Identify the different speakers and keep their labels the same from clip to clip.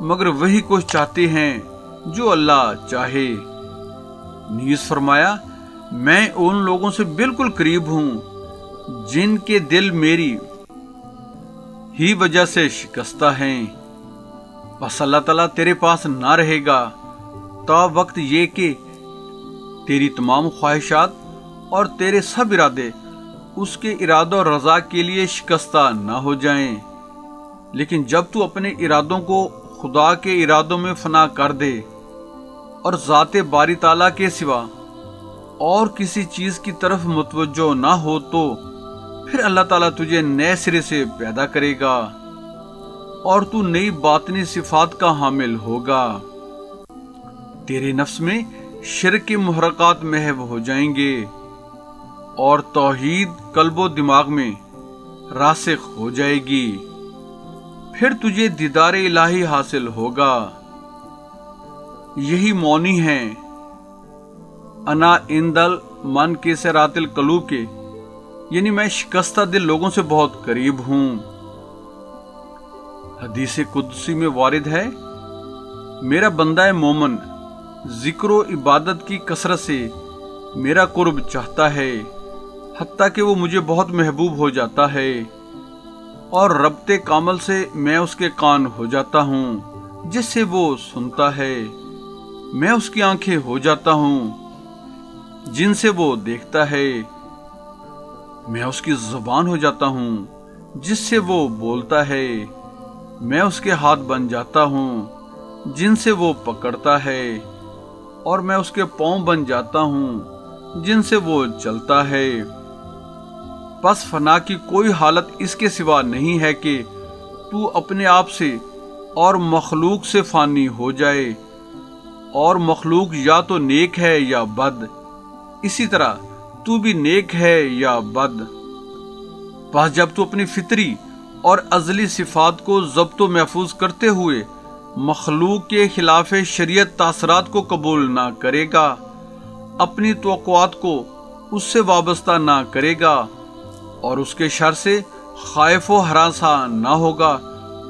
Speaker 1: مگر وہی کچھ چاہتے ہیں جو اللہ چاہے۔ نیز فرمایا میں ان لوگوں سے بالکل قریب ہوں جن کے دل میری ہی وجہ سے شکستہ ہیں، بس اللہ تعالیٰ تیرے پاس نہ رہے گا تا وقت یہ کہ تیری تمام خواہشات اور تیرے سب ارادے اس کے ارادوں اور رضا کے لیے شکستہ نہ ہو جائیں۔ لیکن جب تو اپنے ارادوں کو خدا کے ارادوں میں فنا کر دے اور ذات باری تعالیٰ کے سوا اور کسی چیز کی طرف متوجہ نہ ہو تو پھر اللہ تعالیٰ تجھے نئے سرے سے پیدا کرے گا اور تو نئی باطنی صفات کا حامل ہوگا۔ تیرے نفس میں شرک کے محرکات محو ہو جائیں گے اور توحید قلب و دماغ میں راسخ ہو جائے گی، پھر تجھے دیدار الہی حاصل ہوگا۔ یہی معنی ہے انا اندل من کے سرات القلوب کے، یعنی میں شکستہ دل لوگوں سے بہت قریب ہوں۔ حدیث قدسی میں وارد ہے میرا بندہ مومن ذکر و عبادت کی کثرت سے میرا قرب چاہتا ہے حتیٰ کہ وہ مجھے بہت محبوب ہو جاتا ہے، اور ربط کامل سے میں اس کے کان ہو جاتا ہوں جس سے وہ سنتا ہے، میں اس کی آنکھیں ہو جاتا ہوں جن سے وہ دیکھتا ہے، میں اس کی زبان ہو جاتا ہوں جس سے وہ بولتا ہے، میں اس کے ہاتھ بن جاتا ہوں جن سے وہ پکڑتا ہے، اور میں اس کے پاؤں بن جاتا ہوں جن سے وہ چلتا ہے۔ پس فنا کی کوئی حالت اس کے سوا نہیں ہے کہ تو اپنے آپ سے اور مخلوق سے فانی ہو جائے، اور مخلوق یا تو نیک ہے یا بد، اسی طرح تو بھی نیک ہے یا بد۔ پس جب تو اپنی فطری اور ازلی صفات کو ضبط و محفوظ کرتے ہوئے مخلوق کے خلاف شریعت تاثرات کو قبول نہ کرے گا، اپنی توقعات کو اس سے وابستہ نہ کرے گا اور اس کے شر سے خائف و ہراساں نہ ہوگا،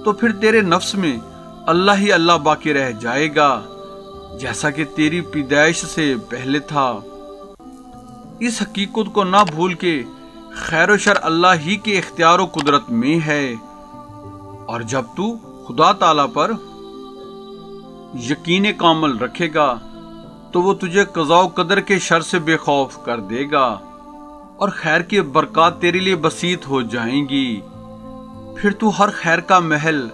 Speaker 1: تو پھر تیرے نفس میں اللہ ہی اللہ باقی رہ جائے گا جیسا کہ تیری پیدائش سے پہلے تھا۔ اس حقیقت کو نہ بھول کے خیر و شر اللہ ہی کے اختیار و قدرت میں ہے، اور جب تو خدا تعالیٰ پر یقین کامل رکھے گا تو وہ تجھے قضاء و قدر کے شر سے بے خوف کر دے گا اور خیر کی برکات تیرے لیے بسیط ہو جائیں گی۔ پھر تو ہر خیر کا محل،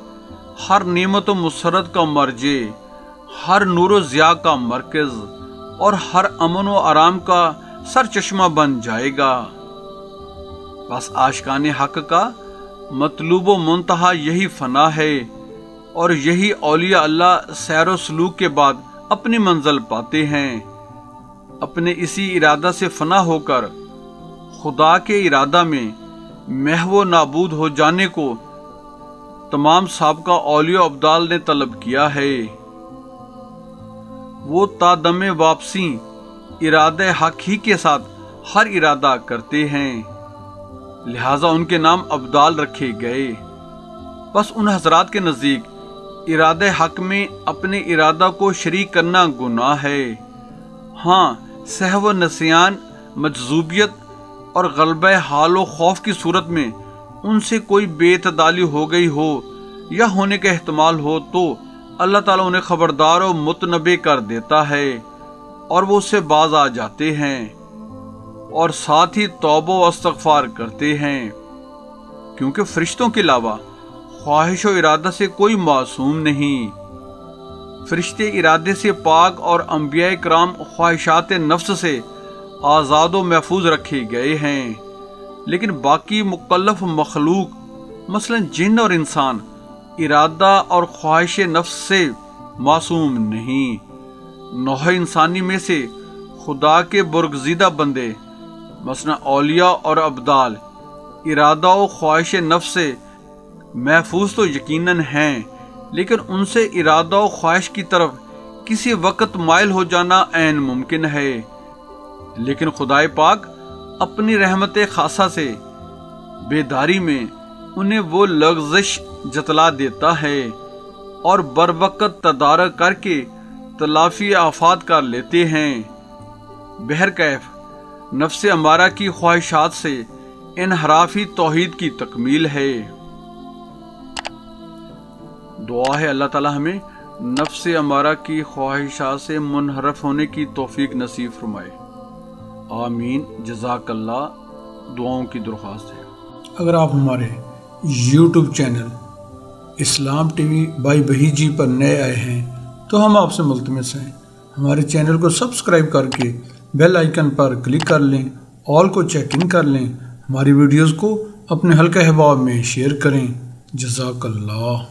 Speaker 1: ہر نعمت و مسرت کا مرجع، ہر نور و ضیاء کا مرکز اور ہر امن و آرام کا سر چشمہ بن جائے گا۔ بس عاشقان حق کا مطلوب و منتہا یہی فنا ہے، اور یہی اولیاء اللہ سیر و سلوک کے بعد اپنی منزل پاتے ہیں۔ اپنے اسی ارادہ سے فنا ہو کر خدا کے ارادہ میں محو و نابود ہو جانے کو تمام سابقہ اولیاء ابدال نے طلب کیا ہے۔ وہ تا دم واپسی ارادہ حق ہی کے ساتھ ہر ارادہ کرتے ہیں، لہٰذا ان کے نام ابدال رکھے گئے۔ بس ان حضرات کے نزدیک ارادہ حق میں اپنے ارادہ کو شریک کرنا گناہ ہے۔ ہاں، سہو و نسیان، مجذوبیت اور غلبہ حال و خوف کی صورت میں ان سے کوئی بے اعتدالی ہو گئی ہو یا ہونے کا احتمال ہو تو اللہ تعالیٰ انہیں خبردار و متنبہ کر دیتا ہے اور وہ اس سے باز آ جاتے ہیں اور ساتھ ہی توبہ و استغفار کرتے ہیں، کیونکہ فرشتوں کے علاوہ خواہش و ارادہ سے کوئی معصوم نہیں۔ فرشتے ارادے سے پاک اور انبیاء کرام خواہشات نفس سے آزاد و محفوظ رکھے گئے ہیں، لیکن باقی مکلف مخلوق مثلا جن اور انسان ارادہ اور خواہش نفس سے معصوم نہیں۔ نوع انسانی میں سے خدا کے برگزیدہ بندے مثلا اولیاء اور ابدال ارادہ و خواہش نفس سے محفوظ تو یقیناً ہیں، لیکن ان سے ارادہ و خواہش کی طرف کسی وقت مائل ہو جانا عین ممکن ہے۔ لیکن خدائے پاک اپنی رحمت خاصہ سے بیداری میں انہیں وہ لغزش جتلا دیتا ہے اور بروقت تدارک کر کے تلافی آفات کر لیتے ہیں۔ بہرکیف نفس امارہ کی خواہشات سے انحرافی توحید کی تکمیل ہے۔ دعا ہے اللہ تعالی ہمیں نفس امارہ کی خواہشات سے منحرف ہونے کی توفیق نصیب فرمائے، آمین۔ جزاک اللہ دعاؤں کی درخواست ہے۔
Speaker 2: اگر آپ ہمارے YouTube channel Islam TV by بہیجی پر نئے آئے ہیں تو ہم آپ سے ملتمس ہیں ہمارے چینل کو سبسکرائب کر کے بیل آئیکن پر کلک کر لیں، آل کو چیک ان کر لیں، ہماری ویڈیوز کو اپنے حلقہ احباب میں شیئر کریں۔ جزاک اللہ۔